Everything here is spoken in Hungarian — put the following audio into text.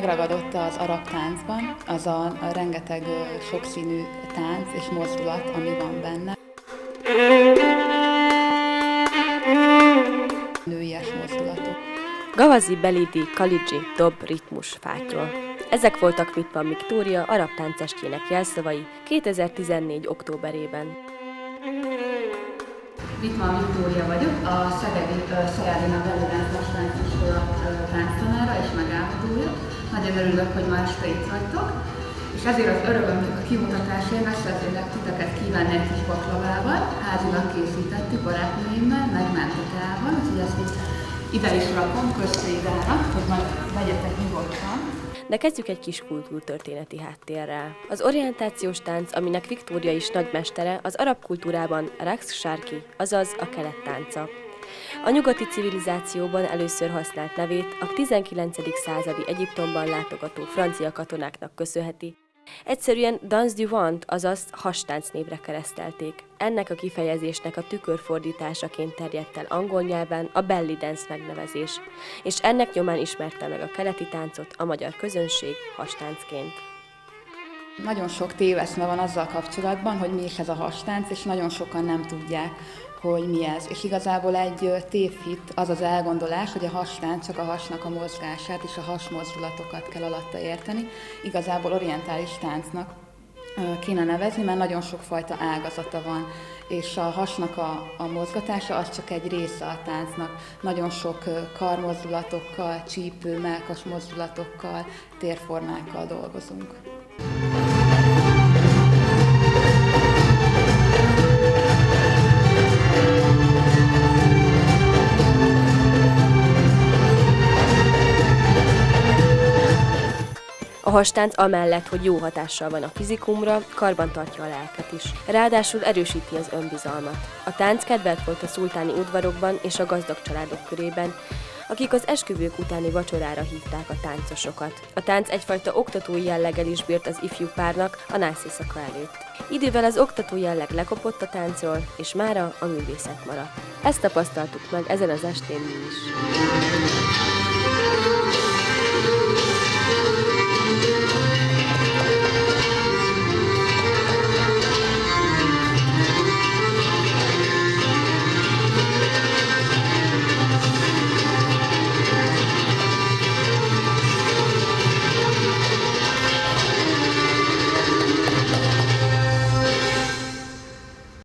megragadott az arab táncban, az a rengeteg sokszínű tánc és mozdulat, ami van benne. Nőies mozdulatok. Gavazi, Belidi, Kalidji, Dob, ritmus, fátyol. Ezek voltak Wittmann Viktória arab táncestjének jelszavai 2014. októberében. Wittmann Viktória vagyok, a Szegedi Szajárdina Belidánc Tánciskola tánctanára és megállítója. Nagyon örülök, hogy ma este itt vagytok, és ezért az örömömnek a kimutatásért meg szeretnélek titeket kívánni egy kis baklavával. Házilag készítettük barátnőimmel, meg mentekával, úgyhogy ezt így ide is rakom, közszédára, hogy majd vegyetek nyugodtan. De kezdjük egy kis kultúrtörténeti háttérrel. Az orientációs tánc, aminek Viktória is nagymestere, az arab kultúrában raqs sharqi, azaz a kelet tánca. A nyugati civilizációban először használt nevét a 19. századi Egyiptomban látogató francia katonáknak köszönheti. Egyszerűen danse du ventre, azaz hastánc névre keresztelték. Ennek a kifejezésnek a tükörfordításaként terjedt el angol nyelven a belly dance megnevezés, és ennek nyomán ismerte meg a keleti táncot a magyar közönség hastáncként. Nagyon sok téveszme van azzal kapcsolatban, hogy mi is ez a hastánc, és nagyon sokan nem tudják, hogy mi ez. És igazából egy tévhit az az elgondolás, hogy a hastánc csak a hasnak a mozgását és a hasmozdulatokat kell alatta érteni. Igazából orientális táncnak kéne nevezni, mert nagyon sokfajta ágazata van, és a hasnak a mozgatása az csak egy része a táncnak. Nagyon sok karmozdulatokkal, csípő, mellkas mozdulatokkal, térformákkal dolgozunk. A hastánc amellett, hogy jó hatással van a fizikumra, karbantartja a lelket is. Ráadásul erősíti az önbizalmat. A tánc kedvelt volt a szultáni udvarokban és a gazdag családok körében, akik az esküvők utáni vacsorára hívták a táncosokat. A tánc egyfajta oktatói jelleggel is bírt az ifjú párnak a nászészaka előtt. Idővel az oktató jelleg lekopott a táncról, és mára a művészet maradt. Ezt tapasztaltuk meg ezen az estén mi is.